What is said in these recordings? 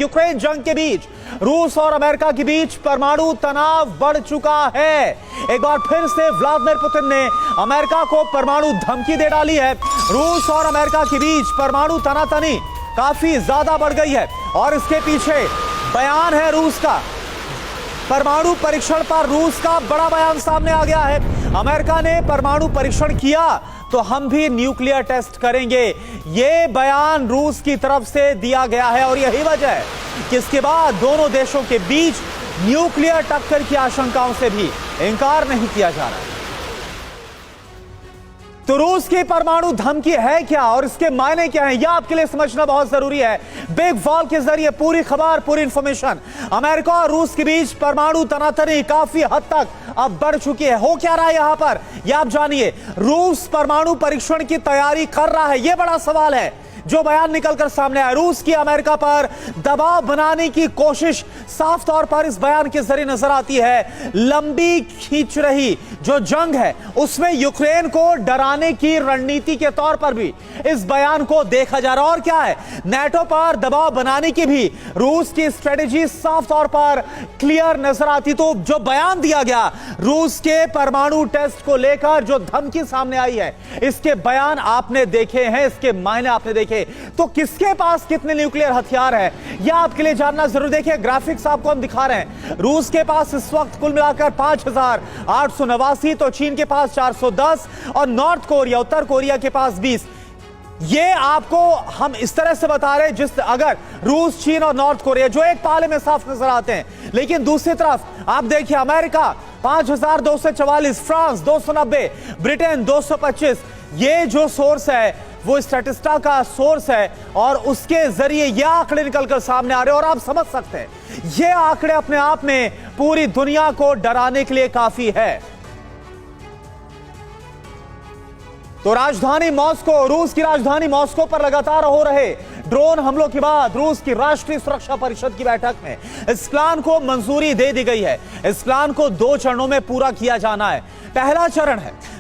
Ukraine जंग के बीच रूस और अमेरिका के बीच परमाणु तनाव बढ़ चुका है। एक बार फिर से व्लादिमीर पुतिन ने अमेरिका को परमाणु धमकी दे डाली है। रूस और अमेरिका के बीच परमाणु तनातनी काफी ज्यादा बढ़ गई है और इसके पीछे बयान है रूस का। परमाणु परीक्षण पर रूस का बड़ा बयान सामने आ गया है। अमेरिका ने परमाणु परीक्षण किया तो हम भी न्यूक्लियर टेस्ट करेंगे, यह बयान रूस की तरफ से दिया गया है और यही वजह है कि इसके बाद दोनों देशों के बीच न्यूक्लियर टक्कर की आशंकाओं से भी इंकार नहीं किया जा रहा है। तो रूस की परमाणु धमकी है क्या और इसके मायने क्या हैं, यह आपके लिए समझना बहुत जरूरी है। बिग वॉल के जरिए पूरी खबर, पूरी इंफॉर्मेशन। अमेरिका और रूस के बीच परमाणु तनातनी काफी हद तक अब बढ़ चुकी है। हो क्या रहा है यहां पर, यह आप जानिए। रूस परमाणु परीक्षण की तैयारी कर रहा है, यह बड़ा सवाल है जो बयान निकलकर सामने आया। रूस की अमेरिका पर दबाव बनाने की कोशिश साफ तौर पर इस बयान के जरिए नजर आती है। लंबी खींच रही जो जंग है उसमें यूक्रेन को डराने की रणनीति के तौर पर भी इस बयान को देखा जा रहा है। और क्या है, नाटो पर दबाव बनाने की भी रूस की स्ट्रेटेजी साफ तौर पर क्लियर नजर आती। तो जो बयान दिया गया रूस के परमाणु टेस्ट को लेकर, जो धमकी सामने आई है, इसके बयान आपने देखे हैं, इसके मायने आपने देखे। तो किसके पास कितने न्यूक्लियर हथियार है यह आपके लिए जानना जरूर। देखिए ग्राफिक्स आपको हम दिखा रहे हैं। रूस के पास इस वक्त कुल मिलाकर 5889, तो चीन के पास 410 और नॉर्थ कोरिया, उत्तर कोरिया के पास 20। ये आपको हम इस तरह से बता रहे हैं जिस अगर रूस, चीन और नॉर्थ कोरिया जो एक पाले में साफ नजर आते हैं, लेकिन दूसरी तरफ आप देखिए अमेरिका 5244, फ्रांस 290, ब्रिटेन 225। ये जो सोर्स है वो स्टैटिस्टा का सोर्स है और उसके जरिए ये आंकड़े निकलकर सामने आ रहे हैं और आप समझ सकते हैं ये आंकड़े अपने आप में पूरी दुनिया को डराने के लिए काफी है। तो राजधानी मॉस्को, रूस की राजधानी मॉस्को पर लगातार हो रहे ड्रोन हमलों के बाद रूस की राष्ट्रीय सुरक्षा परिषद की बैठक में इस प्लान को मंजूरी दे दी गई है। इस प्लान को 2 चरणों में पूरा किया जाना है।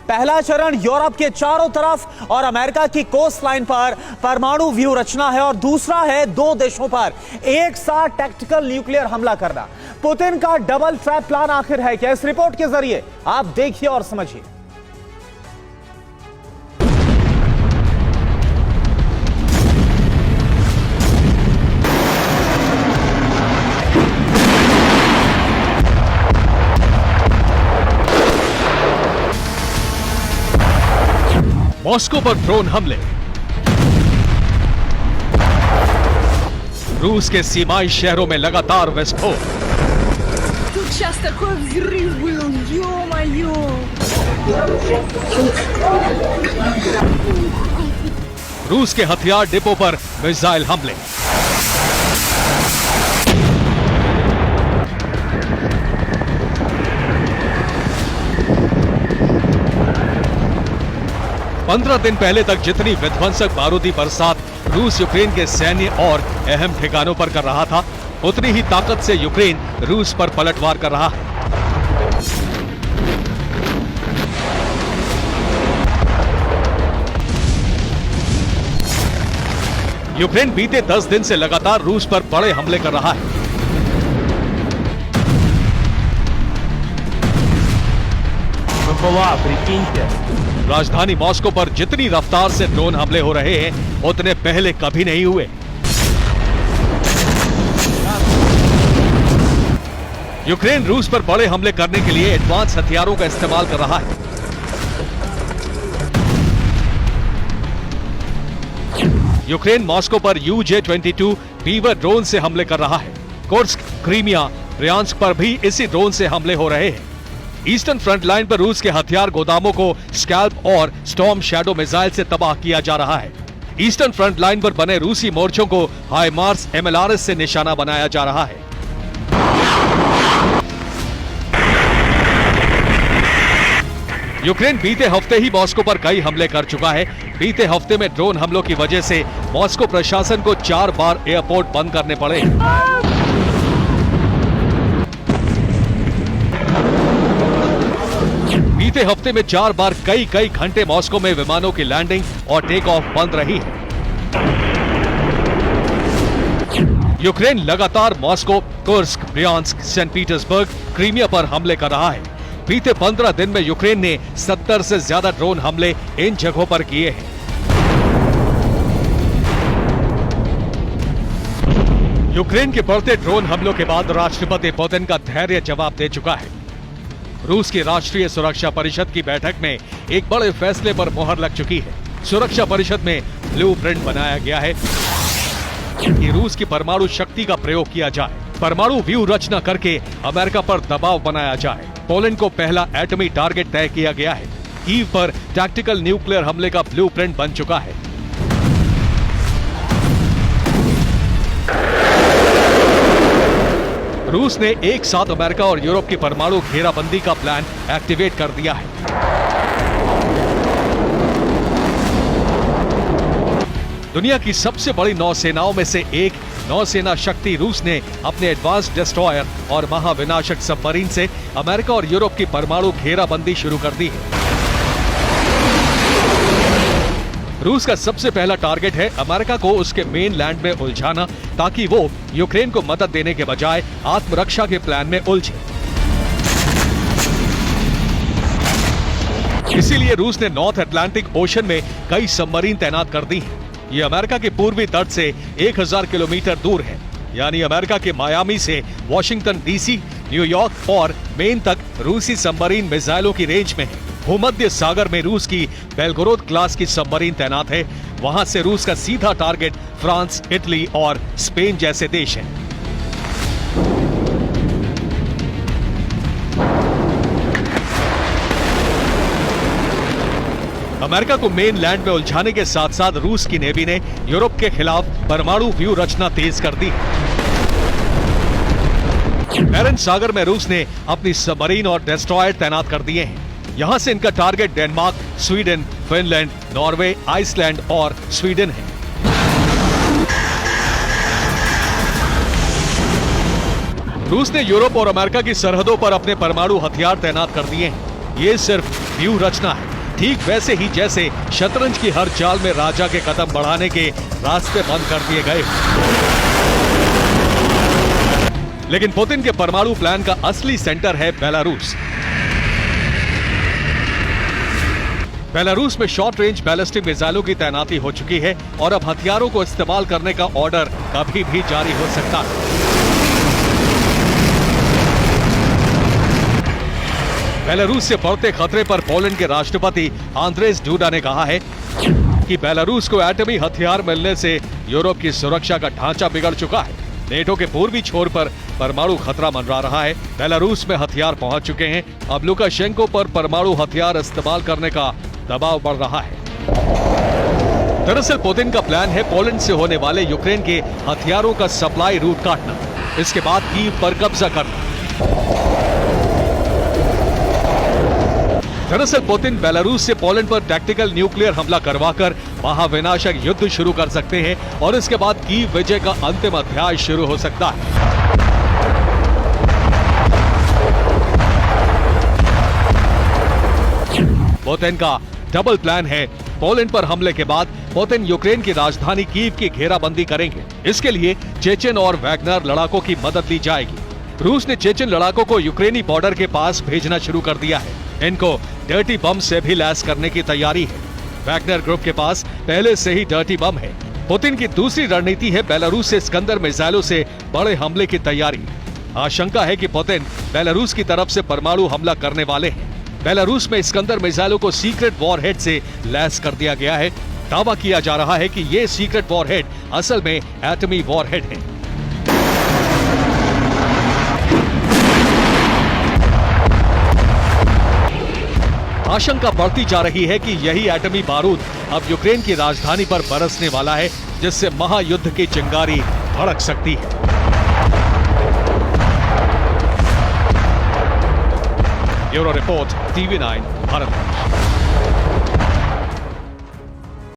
पहला चरण यूरोप के चारों तरफ और अमेरिका की कोस्ट लाइन पर परमाणु व्यू रचना है और दूसरा है 2 देशों पर एक साथ टैक्टिकल न्यूक्लियर हमला करना। पुतिन का डबल ट्रैप प्लान आखिर है क्या, इस रिपोर्ट के जरिए आप देखिए और समझिए। मॉस्को पर ड्रोन हमले, रूस के सीमाई शहरों में लगातार विस्फोट, रूस के हथियार डिपो पर मिसाइल हमले, पंद्रह दिन पहले तक जितनी विध्वंसक बारूदी बरसात रूस यूक्रेन के सैन्य और अहम ठिकानों पर कर रहा था, उतनी ही ताकत से यूक्रेन रूस पर पलटवार कर रहा है। यूक्रेन बीते 10 दिन से लगातार रूस पर बड़े हमले कर रहा है। राजधानी मॉस्को पर जितनी रफ्तार से ड्रोन हमले हो रहे हैं उतने पहले कभी नहीं हुए। यूक्रेन रूस पर बड़े हमले करने के लिए एडवांस हथियारों का इस्तेमाल कर रहा है। यूक्रेन मॉस्को पर UJ-22 बीवर ड्रोन से हमले कर रहा है। कुर्स्क, क्रीमिया, ब्रियांस्क पर भी इसी ड्रोन से हमले हो रहे हैं। ईस्टर्न फ्रंट लाइन पर रूस के हथियार गोदामों को स्कैल्प और स्टॉर्म शैडो मिसाइल से तबाह किया जा रहा है। ईस्टर्न फ्रंट लाइन पर बने रूसी मोर्चों को हाइमार्स MLRS से निशाना बनाया जा रहा है। यूक्रेन बीते हफ्ते ही मॉस्को पर कई हमले कर चुका है। बीते हफ्ते में ड्रोन हमलों की वजह से मॉस्को प्रशासन को 4 बार एयरपोर्ट बंद करने पड़े। बीते हफ्ते में 4 बार कई घंटे मॉस्को में विमानों की लैंडिंग और टेक ऑफ बंद रही है। यूक्रेन लगातार Moscow, Kursk, Bryansk, Saint Petersburg, Crimea पर हमले कर रहा है। बीते 15 दिन में यूक्रेन ने 70 से ज्यादा ड्रोन हमले इन जगहों पर किए हैं। यूक्रेन के बढ़ते ड्रोन हमलों के बाद राष्ट्रपति पुतिन का धैर्य जवाब दे चुका है। रूस की राष्ट्रीय सुरक्षा परिषद की बैठक में एक बड़े फैसले पर मुहर लग चुकी है। सुरक्षा परिषद में ब्लूप्रिंट बनाया गया है कि रूस की परमाणु शक्ति का प्रयोग किया जाए, परमाणु व्यूह रचना करके अमेरिका पर दबाव बनाया जाए। पोलैंड को पहला एटमी टारगेट तय किया गया है। कीव पर टैक्टिकल न्यूक्लियर हमले का ब्लूप्रिंट बन चुका है। रूस ने एक साथ अमेरिका और यूरोप की परमाणु घेराबंदी का प्लान एक्टिवेट कर दिया है। दुनिया की सबसे बड़ी नौसेनाओं में से एक नौसेना शक्ति रूस ने अपने एडवांस डिस्ट्रॉयर और महाविनाशक सबमरीन से अमेरिका और यूरोप की परमाणु घेराबंदी शुरू कर दी है। रूस का सबसे पहला टारगेट है अमेरिका को उसके मेन लैंड में उलझाना, ताकि वो यूक्रेन को मदद देने के बजाय आत्मरक्षा के प्लान में उलझे। इसीलिए रूस ने नॉर्थ अटलांटिक ओशन में कई सबमरीन तैनात कर दी हैं। ये अमेरिका के पूर्वी तट से 1000 किलोमीटर दूर है, यानी अमेरिका के मायामी से वॉशिंगटन डीसी, न्यूयॉर्क और मेन तक रूसी सबमरीन मिसाइलों की रेंज में है। भूमध्य सागर में रूस की बेलगोरोद क्लास की सबमरीन तैनात है। वहां से रूस का सीधा टारगेट फ्रांस, इटली और स्पेन जैसे देश हैं। अमेरिका को मेन लैंड में उलझाने के साथ साथ रूस की नेवी ने यूरोप के खिलाफ परमाणु व्यूह रचना तेज कर दी। बैरेंट सागर में रूस ने अपनी सबमरीन और डिस्ट्रॉयर तैनात कर दिए हैं। यहां से इनका target Denmark, Sweden, Finland, Norway, Iceland और स्वीडन है। रूस ने यूरोप और अमेरिका की सरहदों पर अपने परमाणु हथियार तैनात कर दिए हैं। ये सिर्फ व्यूह रचना है, ठीक वैसे ही जैसे शतरंज की हर चाल में राजा के कदम बढ़ाने के रास्ते बंद कर दिए गए। लेकिन पुतिन के परमाणु प्लान का असली सेंटर है बेलारूस। बेलारूस में शॉर्ट रेंज बैलिस्टिक मिसाइलों की तैनाती हो चुकी है और अब हथियारों को इस्तेमाल करने का ऑर्डर कभी भी जारी हो सकता है। बेलारूस से बढ़ते खतरे पर पोलैंड के राष्ट्रपति आंद्रेस डूडा ने कहा है कि बेलारूस को एटमी हथियार मिलने से यूरोप की सुरक्षा का ढांचा बिगड़ चुका है। नेटो के पूर्वी छोर पर परमाणु खतरा मंडरा रहा है। बेलारूस में हथियार पहुंच चुके हैं। अब लुकाशेंको पर परमाणु हथियार इस्तेमाल करने का दबाव बढ़ रहा है। दरअसल पुतिन का प्लान है पोलैंड से होने वाले यूक्रेन के हथियारों का सप्लाई रूट काटना, इसके बाद कीव पर कब्जा करना। दरअसल पुतिन बेलारूस से पोलैंड पर टैक्टिकल न्यूक्लियर हमला करवाकर महाविनाशक युद्ध शुरू कर सकते हैं और इसके बाद कीव विजय का अंतिम अध्याय शुरू हो सकता है। पुतिन का डबल प्लान है। पोलैंड पर हमले के बाद पुतिन यूक्रेन की राजधानी कीव की घेराबंदी करेंगे। इसके लिए चेचेन और वैगनर लड़ाकों की मदद ली जाएगी। रूस ने चेचेन लड़ाकों को यूक्रेनी बॉर्डर के पास भेजना शुरू कर दिया है। इनको डर्टी बम से भी लैस करने की तैयारी है। वैगनर ग्रुप के पास पहले से ही डर्टी बम है। पुतिन की दूसरी रणनीति है बेलारूस से स्कंदर मिसाइलों से बड़े हमले की तैयारी। आशंका है कि पुतिन बेलारूस की तरफ से परमाणु हमला करने वाले हैं। बेलारूस में स्कंदर मिसाइलों को सीक्रेट वॉरहेड से लैस कर दिया गया है। दावा किया जा रहा है कि ये सीक्रेट वॉरहेड असल में एटमी वॉरहेड है। आशंका बढ़ती जा रही है कि यही एटमी बारूद अब यूक्रेन की राजधानी पर बरसने वाला है, जिससे महायुद्ध की चिंगारी भड़क सकती है। Bureau report, TV9 Bharat.